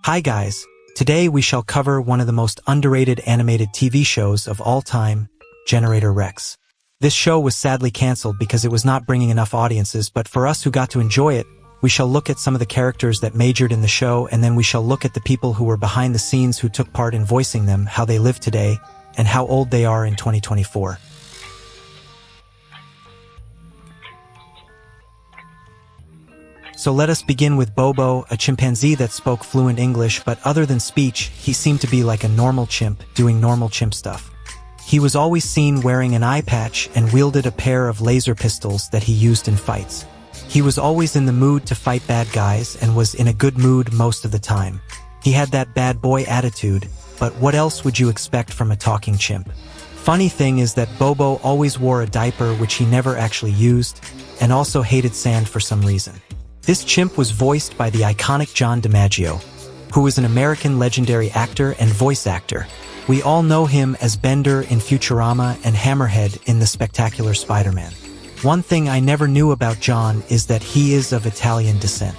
Hi guys, today we shall cover one of the most underrated animated TV shows of all time, Generator Rex. This show was sadly cancelled because it was not bringing enough audiences, but for us who got to enjoy it, we shall look at some of the characters that majored in the show, and then we shall look at the people who were behind the scenes who took part in voicing them, how they live today, and how old they are in 2024. So let us begin with Bobo, a chimpanzee that spoke fluent English, but other than speech, he seemed to be like a normal chimp, doing normal chimp stuff. He was always seen wearing an eye patch and wielded a pair of laser pistols that he used in fights. He was always in the mood to fight bad guys and was in a good mood most of the time. He had that bad boy attitude, but what else would you expect from a talking chimp? Funny thing is that Bobo always wore a diaper which he never actually used, and also hated sand for some reason. This chimp was voiced by the iconic John DiMaggio, who is an American legendary actor and voice actor. We all know him as Bender in Futurama and Hammerhead in The Spectacular Spider-Man. One thing I never knew about John is that he is of Italian descent.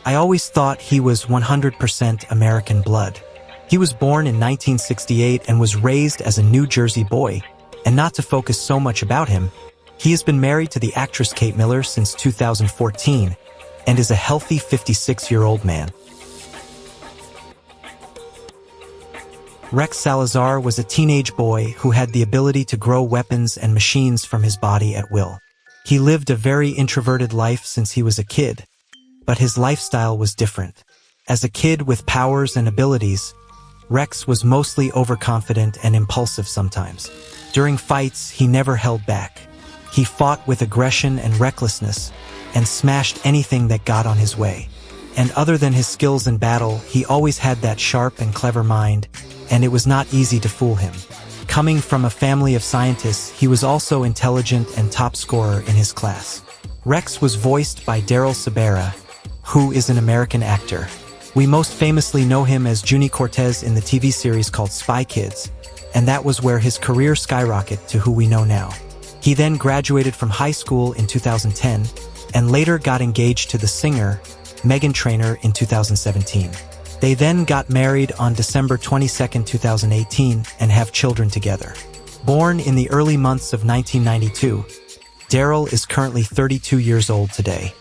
I always thought he was 100% American blood. He was born in 1968 and was raised as a New Jersey boy, and not to focus so much about him, he has been married to the actress Kate Miller since 2014, and is a healthy 56-year-old man. Rex Salazar was a teenage boy who had the ability to grow weapons and machines from his body at will. He lived a very introverted life since he was a kid, but his lifestyle was different. As a kid with powers and abilities, Rex was mostly overconfident and impulsive sometimes. During fights, he never held back. He fought with aggression and recklessness, and smashed anything that got on his way. And other than his skills in battle, he always had that sharp and clever mind, and it was not easy to fool him. Coming from a family of scientists, he was also intelligent and top scorer in his class. Rex was voiced by Daryl Sabera, who is an American actor. We most famously know him as Junie Cortez in the TV series called Spy Kids, and that was where his career skyrocketed to who we know now. He then graduated from high school in 2010, and later got engaged to the singer, Meghan Trainor, in 2017. They then got married on December 22, 2018, and have children together. Born in the early months of 1992, Daryl is currently 32 years old today.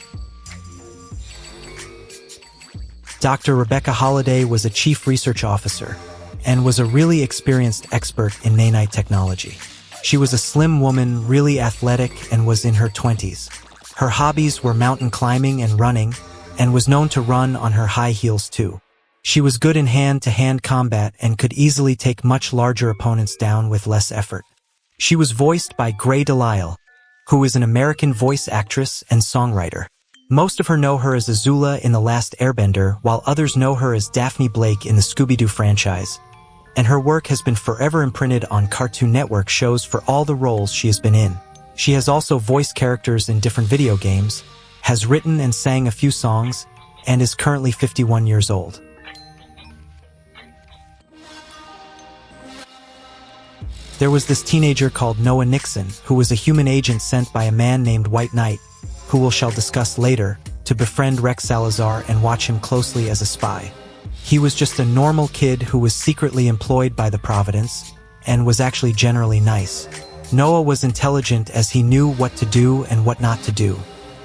Dr. Rebecca Holliday was a chief research officer, and was a really experienced expert in nanite technology. She was a slim woman, really athletic, and was in her 20s. Her hobbies were mountain climbing and running, and was known to run on her high heels too. She was good in hand-to-hand combat and could easily take much larger opponents down with less effort. She was voiced by Gray Delisle, who is an American voice actress and songwriter. Most of her know her as Azula in The Last Airbender, while others know her as Daphne Blake in the Scooby-Doo franchise. And her work has been forever imprinted on Cartoon Network shows for all the roles she has been in. She has also voiced characters in different video games, has written and sang a few songs, and is currently 51 years old. There was this teenager called Noah Nixon, who was a human agent sent by a man named White Knight, who we shall discuss later, to befriend Rex Salazar and watch him closely as a spy. He was just a normal kid who was secretly employed by the Providence, and was actually generally nice. Noah was intelligent as he knew what to do and what not to do.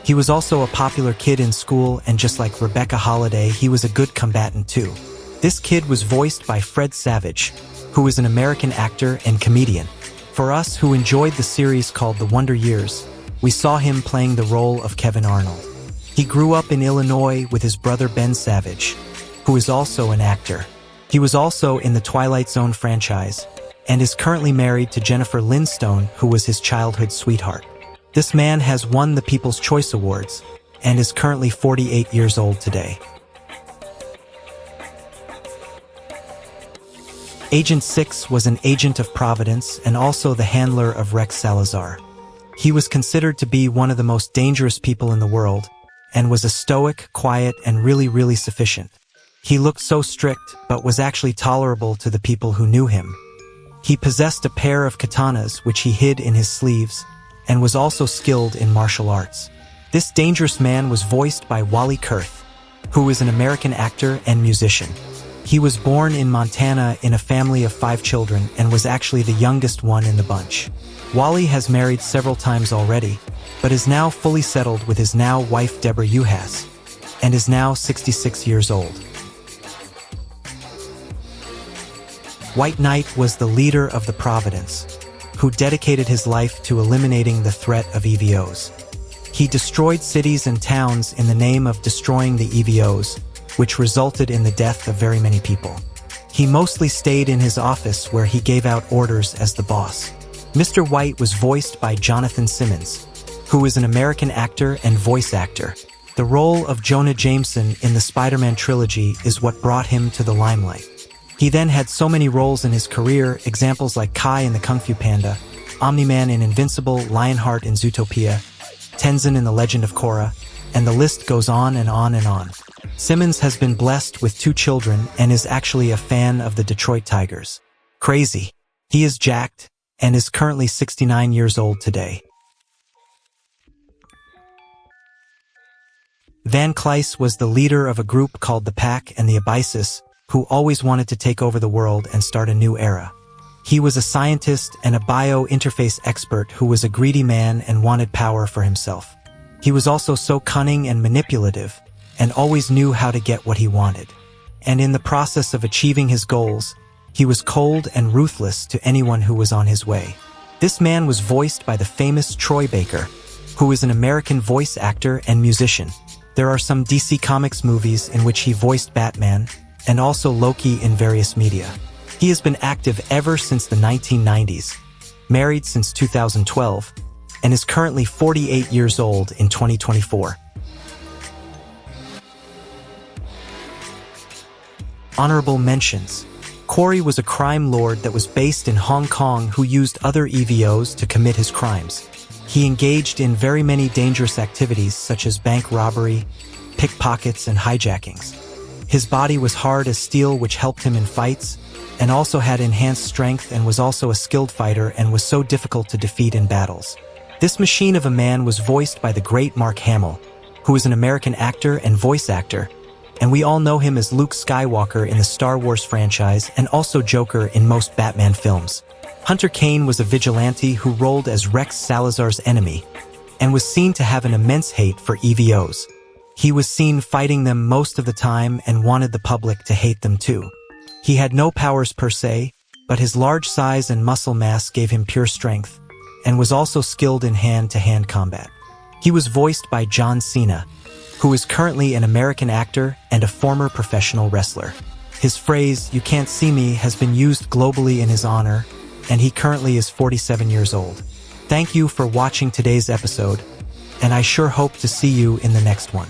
He was also a popular kid in school, and just like Rebecca Holliday, he was a good combatant too. This kid was voiced by Fred Savage, who is an American actor and comedian. For us who enjoyed the series called The Wonder Years, we saw him playing the role of Kevin Arnold. He grew up in Illinois with his brother Ben Savage, who is also an actor. He was also in the Twilight Zone franchise, and is currently married to Jennifer Lindstone, who was his childhood sweetheart. This man has won the People's Choice Awards, and is currently 48 years old today. Agent 6 was an agent of Providence and also the handler of Rex Salazar. He was considered to be one of the most dangerous people in the world, and was a stoic, quiet, and really sufficient. He looked so strict, but was actually tolerable to the people who knew him. He possessed a pair of katanas which he hid in his sleeves, and was also skilled in martial arts. This dangerous man was voiced by Wally Kurth, who is an American actor and musician. He was born in Montana in a family of 5 children and was actually the youngest one in the bunch. Wally has married several times already, but is now fully settled with his now wife Deborah Uhas, and is now 66 years old. White Knight was the leader of the Providence, who dedicated his life to eliminating the threat of EVOs. He destroyed cities and towns in the name of destroying the EVOs, which resulted in the death of very many people. He mostly stayed in his office where he gave out orders as the boss. Mr. White was voiced by Jonathan Simmons, who is an American actor and voice actor. The role of Jonah Jameson in the Spider-Man trilogy is what brought him to the limelight. He then had so many roles in his career, examples like Kai in the Kung Fu Panda, Omni-Man in Invincible, Lionheart in Zootopia, Tenzin in The Legend of Korra, and the list goes on and on and on. Simmons has been blessed with 2 children and is actually a fan of the Detroit Tigers. Crazy. He is jacked and is currently 69 years old today. Van Kleiss was the leader of a group called the Pack and the Abysses, who always wanted to take over the world and start a new era. He was a scientist and a bio-interface expert who was a greedy man and wanted power for himself. He was also so cunning and manipulative, and always knew how to get what he wanted. And in the process of achieving his goals, he was cold and ruthless to anyone who was on his way. This man was voiced by the famous Troy Baker, who is an American voice actor and musician. There are some DC Comics movies in which he voiced Batman, and also Loki in various media. He has been active ever since the 1990s, married since 2012, and is currently 48 years old in 2024. Honorable mentions. Corey was a crime lord that was based in Hong Kong who used other EVOs to commit his crimes. He engaged in very many dangerous activities such as bank robbery, pickpockets, and hijackings. His body was hard as steel, which helped him in fights, and also had enhanced strength, and was also a skilled fighter and was so difficult to defeat in battles. This machine of a man was voiced by the great Mark Hamill, who is an American actor and voice actor, and we all know him as Luke Skywalker in the Star Wars franchise and also Joker in most Batman films. Hunter Kane was a vigilante who rolled as Rex Salazar's enemy, and was seen to have an immense hate for EVOs. He was seen fighting them most of the time and wanted the public to hate them too. He had no powers per se, but his large size and muscle mass gave him pure strength, and was also skilled in hand-to-hand combat. He was voiced by John Cena, who is currently an American actor and a former professional wrestler. His phrase, "You can't see me," has been used globally in his honor, and he currently is 47 years old. Thank you for watching today's episode, and I sure hope to see you in the next one.